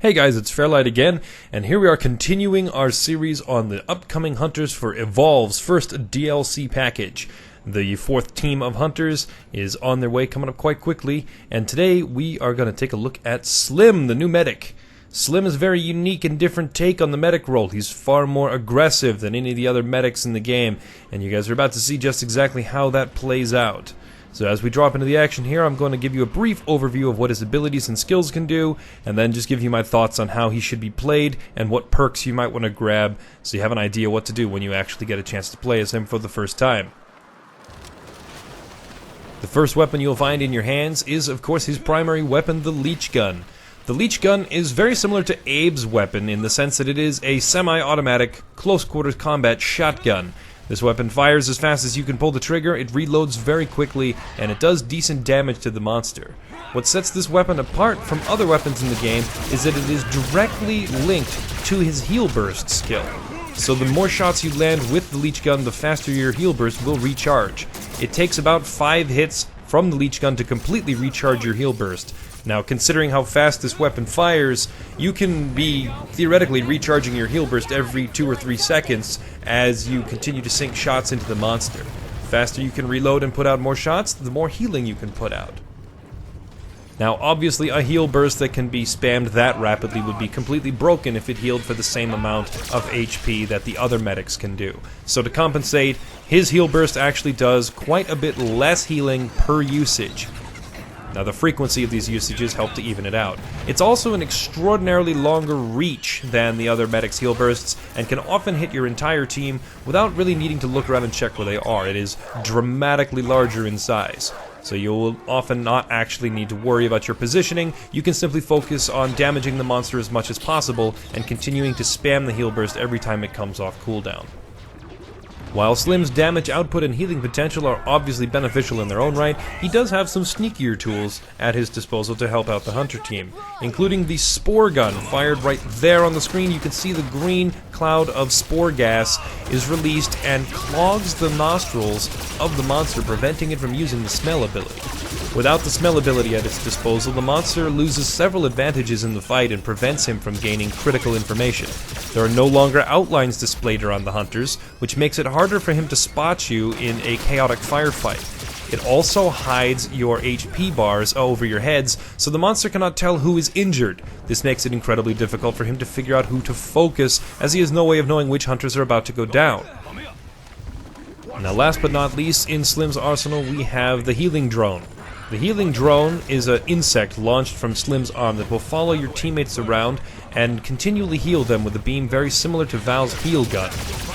Hey guys, it's Fairlight again, and here we are continuing our series on the upcoming Hunters for Evolve's first DLC package. The fourth team of Hunters is on their way, coming up quite quickly, and today we are going to take a look at Slim, the new medic. Slim is a very unique and different take on the medic role. He's far more aggressive than any of the other medics in the game, and you guys are about to see just exactly how that plays out. So as we drop into the action here, I'm going to give you a brief overview of what his abilities and skills can do, and then just give you my thoughts on how he should be played and what perks you might want to grab so you have an idea what to do when you actually get a chance to play as him for the first time. The first weapon you'll find in your hands is, of course, his primary weapon, the leech gun. The leech gun is very similar to Abe's weapon in the sense that it is a semi-automatic, close-quarters combat shotgun. This weapon fires as fast as you can pull the trigger, it reloads very quickly, and it does decent damage to the monster. What sets this weapon apart from other weapons in the game is that it is directly linked to his heal burst skill. So the more shots you land with the leech gun, the faster your heal burst will recharge. It takes about 5 hits from the leech gun to completely recharge your heal burst. Now, considering how fast this weapon fires, you can be theoretically recharging your heal burst every 2 or 3 seconds as you continue to sink shots into the monster. The faster you can reload and put out more shots, the more healing you can put out. Now, obviously, a heal burst that can be spammed that rapidly would be completely broken if it healed for the same amount of HP that the other medics can do. So to compensate, his heal burst actually does quite a bit less healing per usage. Now, the frequency of these usages help to even it out. It's also an extraordinarily longer reach than the other medics' heal bursts, and can often hit your entire team without really needing to look around and check where they are. It is dramatically larger in size, so you'll often not actually need to worry about your positioning. You can simply focus on damaging the monster as much as possible, and continuing to spam the heal burst every time it comes off cooldown. While Slim's damage output and healing potential are obviously beneficial in their own right, he does have some sneakier tools at his disposal to help out the Hunter team, including the Spore Gun. Fired right there on the screen, you can see the green cloud of spore gas is released and clogs the nostrils of the monster, preventing it from using the smell ability. Without the smell ability at its disposal, the monster loses several advantages in the fight and prevents him from gaining critical information. There are no longer outlines displayed around the hunters, which makes it harder for him to spot you in a chaotic firefight. It also hides your HP bars over your heads, so the monster cannot tell who is injured. This makes it incredibly difficult for him to figure out who to focus, as he has no way of knowing which hunters are about to go down. Now, last but not least, in Slim's arsenal we have the healing drone. The healing drone is an insect launched from Slim's arm that will follow your teammates around and continually heal them with a beam very similar to Val's heal gun.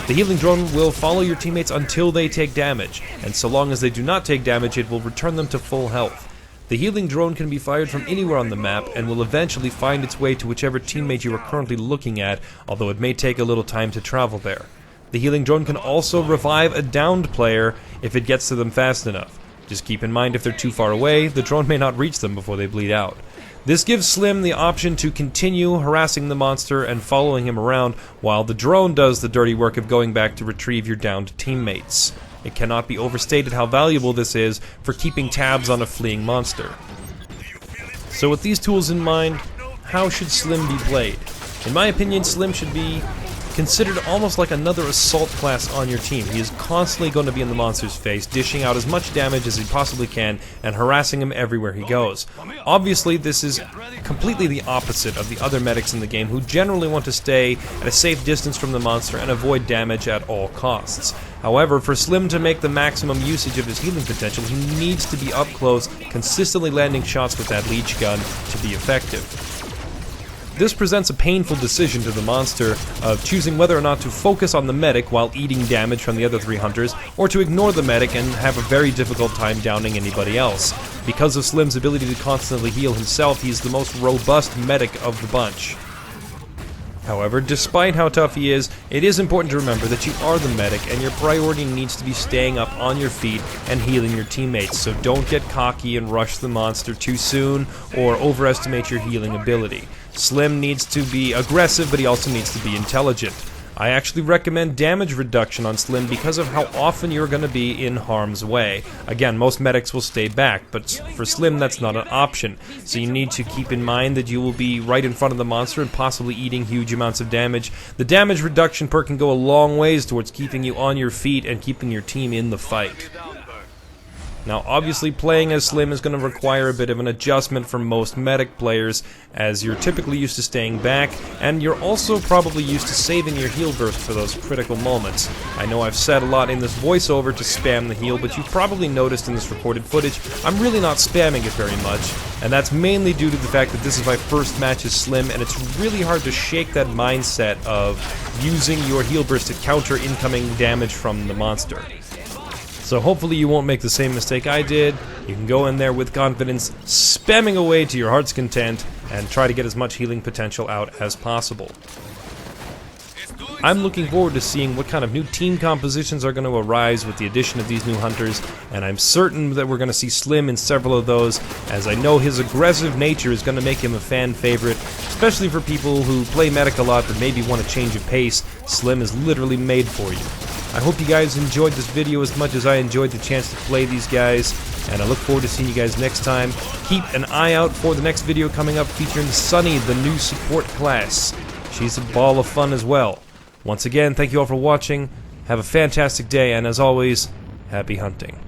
The healing drone will follow your teammates until they take damage, and so long as they do not take damage, it will return them to full health. The healing drone can be fired from anywhere on the map and will eventually find its way to whichever teammate you are currently looking at, although it may take a little time to travel there. The healing drone can also revive a downed player if it gets to them fast enough. Just keep in mind, if they're too far away, the drone may not reach them before they bleed out. This gives Slim the option to continue harassing the monster and following him around, while the drone does the dirty work of going back to retrieve your downed teammates. It cannot be overstated how valuable this is for keeping tabs on a fleeing monster. So with these tools in mind, how should Slim be played? In my opinion, Slim should be considered almost like another assault class on your team. He is constantly going to be in the monster's face, dishing out as much damage as he possibly can, and harassing him everywhere he goes. Obviously, this is completely the opposite of the other medics in the game, who generally want to stay at a safe distance from the monster and avoid damage at all costs. However, for Slim to make the maximum usage of his healing potential, he needs to be up close, consistently landing shots with that leech gun to be effective. This presents a painful decision to the monster of choosing whether or not to focus on the medic while eating damage from the other 3 hunters, or to ignore the medic and have a very difficult time downing anybody else. Because of Slim's ability to constantly heal himself, he's the most robust medic of the bunch. However, despite how tough he is, it is important to remember that you are the medic, and your priority needs to be staying up on your feet and healing your teammates, so don't get cocky and rush the monster too soon or overestimate your healing ability. Slim needs to be aggressive, but he also needs to be intelligent. I actually recommend damage reduction on Slim because of how often you're going to be in harm's way. Again, most medics will stay back, but for Slim that's not an option. So you need to keep in mind that you will be right in front of the monster and possibly eating huge amounts of damage. The damage reduction perk can go a long ways towards keeping you on your feet and keeping your team in the fight. Now, obviously, playing as Slim is going to require a bit of an adjustment for most medic players, as you're typically used to staying back, and you're also probably used to saving your heal burst for those critical moments. I know I've said a lot in this voiceover to spam the heal, but you've probably noticed in this recorded footage, I'm really not spamming it very much, and that's mainly due to the fact that this is my first match as Slim, and it's really hard to shake that mindset of using your heal burst to counter incoming damage from the monster. So hopefully you won't make the same mistake I did. You can go in there with confidence, spamming away to your heart's content, and try to get as much healing potential out as possible. I'm looking forward to seeing what kind of new team compositions are going to arise with the addition of these new hunters, and I'm certain that we're going to see Slim in several of those, as I know his aggressive nature is going to make him a fan favorite, especially for people who play medic a lot but maybe want a change of pace. Slim is literally made for you. I hope you guys enjoyed this video as much as I enjoyed the chance to play these guys, and I look forward to seeing you guys next time. Keep an eye out for the next video coming up featuring Sunny, the new support class. She's a ball of fun as well. Once again, thank you all for watching, have a fantastic day, and as always, happy hunting.